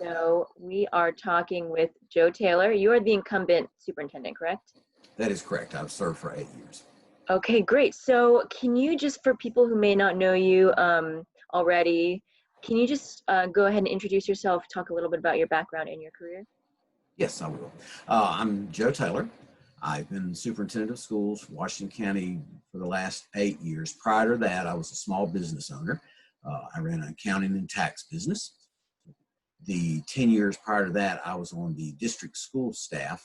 So we are talking with Joe Taylor. You are the incumbent superintendent, correct? That is correct. I've served for 8 years. Okay, great. So can you just, for people who may not know you already, can you just go ahead and introduce yourself, talk a little bit about your background and your career? Yes, I will. I'm Joe Taylor. I've been superintendent of schools for Washington County for the last 8 years. Prior to that, I was a small business owner. I ran an accounting and tax business. The 10 years prior to that, I was on the district school staff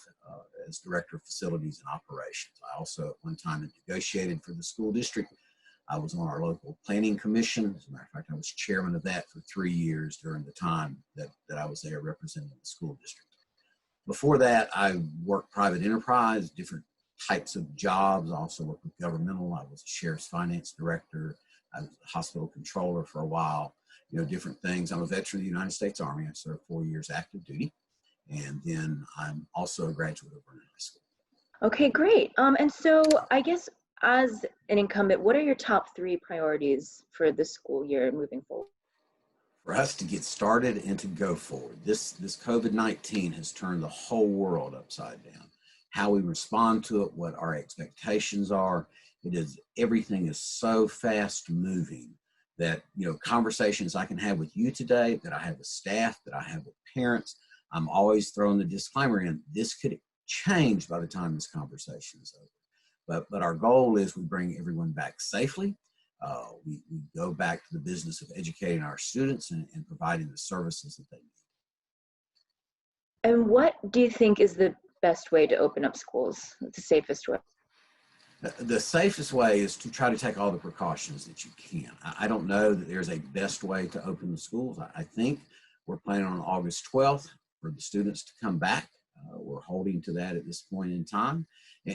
as director of facilities and operations. I also at one time negotiated for the school district. I was on our local planning commission. As a matter of fact, I was chairman of that for 3 years during the time that I was there representing the school district. Before that, I worked private enterprise, different types of jobs. I also worked with governmental. I was a sheriff's finance director. I was a hospital controller for a while, different things. I'm a veteran of the United States Army. I served 4 years active duty. And then I'm also a graduate of Vernon High School. Okay, great. And so I guess as an incumbent, what are your top 3 priorities for this school year moving forward? For us to get started and to go forward, this COVID-19 has turned the whole world upside down. How we respond to it, what our expectations are, everything is so fast moving that, conversations I can have with you today, that I have with staff, that I have with parents, I'm always throwing the disclaimer in, this could change by the time this conversation is over. But our goal is we bring everyone back safely. We go back to the business of educating our students and providing the services that they need. And what do you think is the best way to open up schools, the safest way? The safest way is to try to take all the precautions that you can. I don't know that there's a best way to open the schools. I think we're planning on August 12th for the students to come back. We're holding to that at this point in time.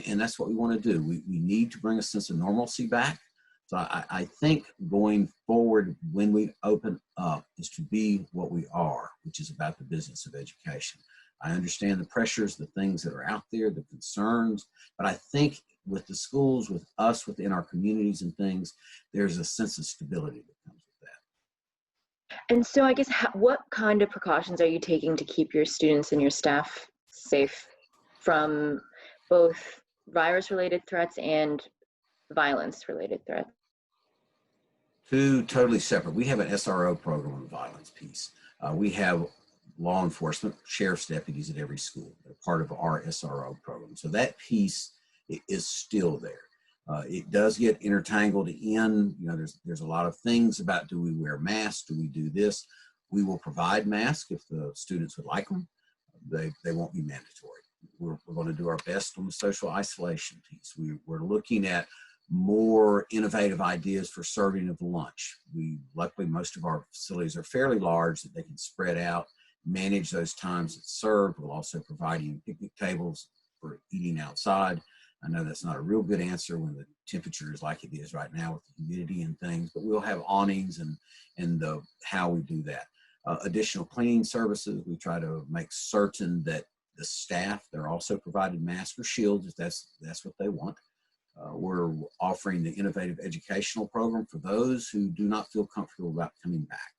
And that's what we want to do. We need to bring a sense of normalcy back. So I think going forward, when we open up, is to be what we are, which is about the business of education. I understand the pressures, the things that are out there, the concerns, but I think with the schools, with us within our communities and things, there's a sense of stability that comes with that. And so I guess what kind of precautions are you taking to keep your students and your staff safe from both virus-related threats and violence-related threats? 2 totally separate. We have an SRO program on the violence piece. We have law enforcement, sheriff's deputies at every school. They're part of our SRO program. So that piece is still there. It does get intertangled in, there's a lot of things about, do we wear masks? Do we do this? We will provide masks if the students would like them. They won't be mandatory. We're going to do our best on the social isolation piece. We're looking at more innovative ideas for serving of lunch. Luckily, most of our facilities are fairly large that they can spread out, manage those times it's served. We'll also providing picnic tables for eating outside. I know that's not a real good answer when the temperature is like it is right now with the humidity and things, but we'll have awnings and how we do that. Additional cleaning services, we try to make certain that the staff, they're also provided masks or shields if that's what they want. We're offering the innovative educational program for those who do not feel comfortable about coming back.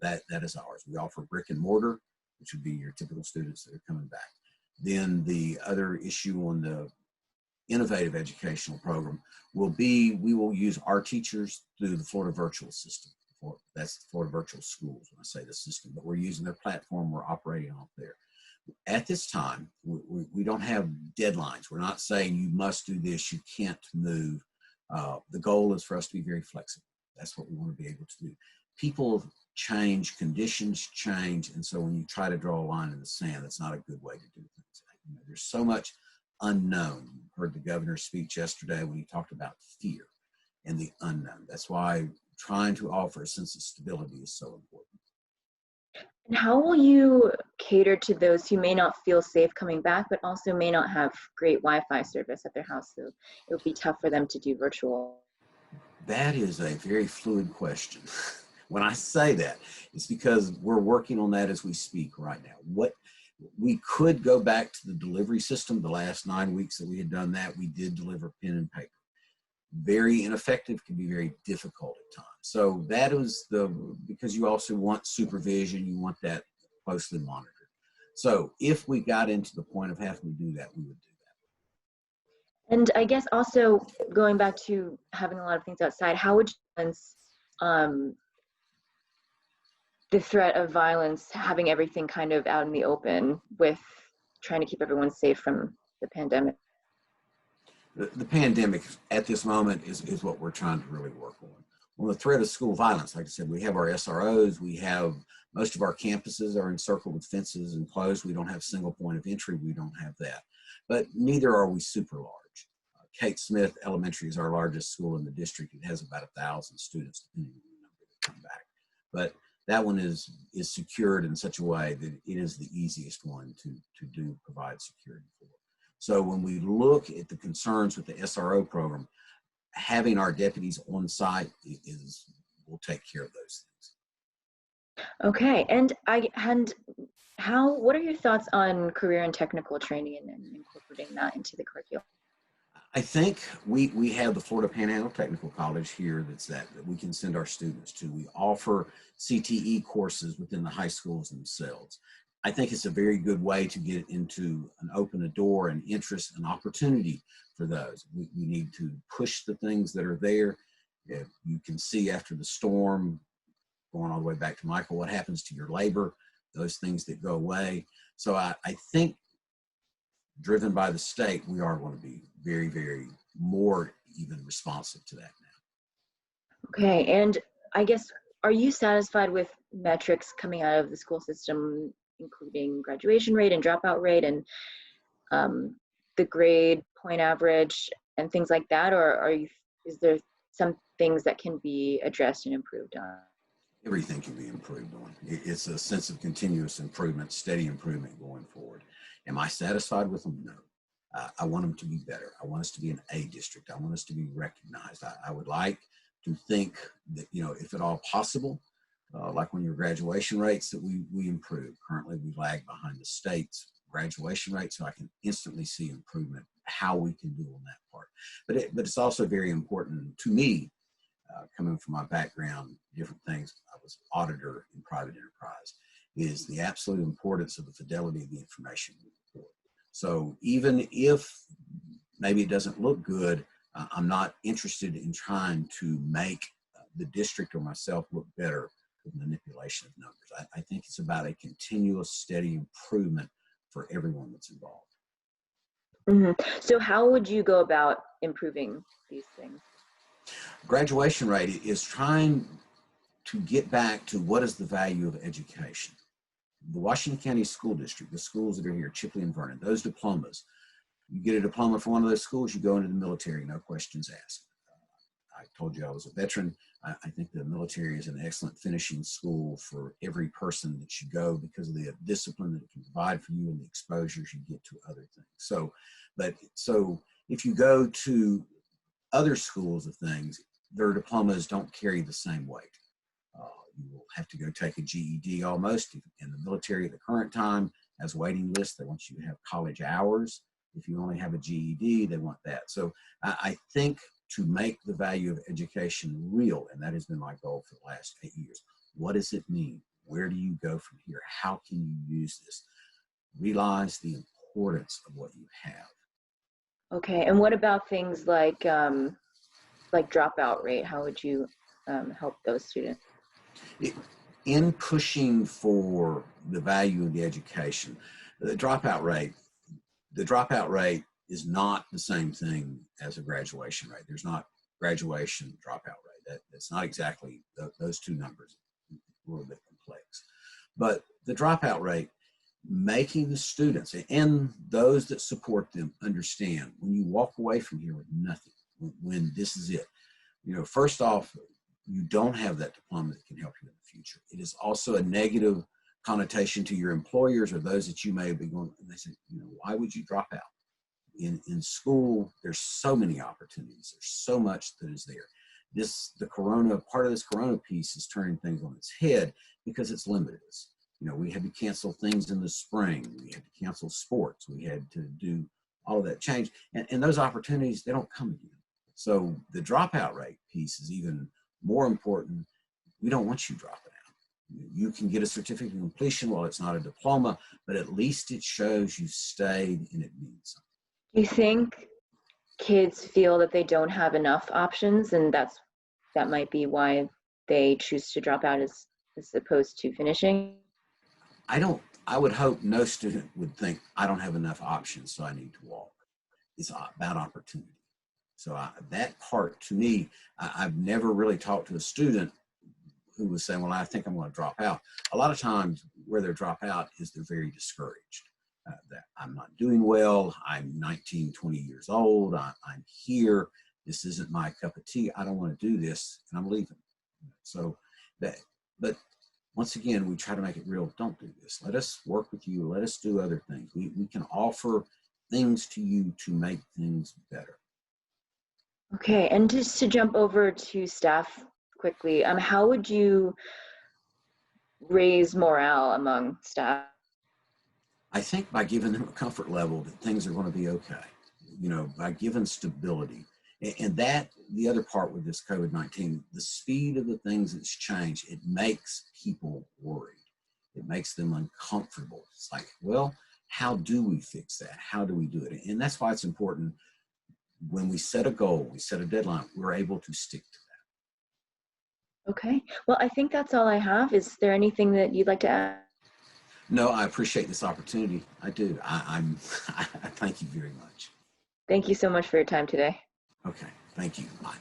That is ours. We offer brick and mortar, which would be your typical students that are coming back. Then the other issue on the innovative educational program will be, we will use our teachers through the Florida virtual system. That's the Florida virtual schools when I say the system, but we're using their platform, we're operating off there. At this time, we don't have deadlines. We're not saying you must do this, you can't move. The goal is for us to be very flexible. That's what we want to be able to do. People change, conditions change, and so when you try to draw a line in the sand, that's not a good way to do things. There's so much unknown. You heard the governor's speech yesterday when he talked about fear and the unknown. That's why trying to offer a sense of stability is so important. And how will you cater to those who may not feel safe coming back, but also may not have great Wi-Fi service at their house? So it would be tough for them to do virtual. That is a very fluid question. When I say that, it's because we're working on that as we speak right now. We could go back to the delivery system. The last 9 weeks that we had done that, we did deliver pen and paper. Very ineffective, can be very difficult at times. So that is because you also want supervision, you want that closely monitored. So if we got into the point of having to do that, we would do that. And I guess also going back to having a lot of things outside, how would you balance the threat of violence, having everything kind of out in the open with trying to keep everyone safe from the pandemic? The pandemic at this moment is what we're trying to really work on. On the threat of school violence, like I said, we have our SROs, we have most of our campuses are encircled with fences and closed. We don't have single point of entry, we don't have that. But neither are we super large. Kate Smith Elementary is our largest school in the district. It has about 1,000 students, depending on the number that come back. But that one is secured in such a way that it is the easiest one to provide security for. So when we look at the concerns with the SRO program, having our deputies on site will take care of those things. Okay, and what are your thoughts on career and technical training and incorporating that into the curriculum? I think we have the Florida Panhandle Technical College here that we can send our students to. We offer CTE courses within the high schools themselves. I think it's a very good way to get into open a door and interest and opportunity for those. We need to push the things that are there. If you can see after the storm, going all the way back to Michael, what happens to your labor, those things that go away. So I think, driven by the state, we are going to be very, very more even responsive to that now. Okay, and I guess, are you satisfied with metrics coming out of the school system, including graduation rate and dropout rate and the grade point average and things like that, or is there some things that can be addressed and improved on? Everything can be improved on. It's a sense of continuous improvement, steady improvement going forward. Am I satisfied with them? No. I want them to be better. I want us to be an A district. I want us to be recognized. I would like to think that, if at all possible, like when your graduation rates, that we improve. Currently, we lag behind the state's graduation rate, so I can instantly see improvement, how we can do on that part. But it's also very important to me, coming from my background, different things. I was an auditor in private enterprise, is the absolute importance of the fidelity of the information we report. So even if maybe it doesn't look good, I'm not interested in trying to make the district or myself look better with manipulation of numbers. I think it's about a continuous, steady improvement for everyone that's involved. Mm-hmm. So how would you go about improving these things? Graduation rate is trying to get back to what is the value of education. The Washington County School District, the schools that are here, Chipley and Vernon, those diplomas, you get a diploma from one of those schools, you go into the military, no questions asked. I told you I was a veteran. I think the military is an excellent finishing school for every person that you go, because of the discipline that it can provide for you and the exposures you get to other things. So if you go to other schools of things, their diplomas don't carry the same weight. You will have to go take a GED almost. In the military at the current time, as waiting lists, they want you to have college hours. If you only have a GED, they want that. So I think to make the value of education real, and that has been my goal for the last 8 years. What does it mean? Where do you go from here? How can you use this? Realize the importance of what you have. Okay, and what about things like dropout rate? How would you help those students? In pushing for the value of the education, the dropout rate is not the same thing as a graduation rate. There's not graduation dropout rate. That's not exactly those two numbers, a little bit complex. But the dropout rate, making the students and those that support them understand when you walk away from here with nothing, when this is it, first off, you don't have that diploma that can help you in the future. It is also a negative connotation to your employers or those that you may be going, and they say, why would you drop out? In school, there's so many opportunities. There's so much that is there. Part of this corona piece is turning things on its head because it's limited us. We had to cancel things in the spring. We had to cancel sports. We had to do all of that change. And those opportunities, they don't come again. So the dropout rate piece is even more important. We don't want you dropping out. You can get a certificate of completion while it's not a diploma, but at least it shows you stayed and it means something. Do you think kids feel that they don't have enough options, and that might be why they choose to drop out as opposed to finishing? I would hope no student would think I don't have enough options, so I need to walk. It's about opportunity. So that part, to me, I've never really talked to a student who was saying, well, I think I'm going to drop out. A lot of times where they drop out is they're very discouraged. That I'm not doing well. I'm 19, 20 years old. I'm here. This isn't my cup of tea. I don't want to do this, and I'm leaving. So but once again, we try to make it real. Don't do this. Let us work with you. Let us do other things. We can offer things to you to make things better. Okay, and just to jump over to staff quickly, how would you raise morale among staff? I think by giving them a comfort level that things are going to be okay, by giving stability. And that, the other part with this COVID-19, the speed of the things that's changed, it makes people worried. It makes them uncomfortable. It's like, well, how do we fix that? How do we do it? And that's why it's important when we set a goal, we set a deadline, we're able to stick to that. Okay, well, I think that's all I have. Is there anything that you'd like to add? No, I appreciate this opportunity. I do. I thank you very much. Thank you so much for your time today. Okay, thank you. Bye.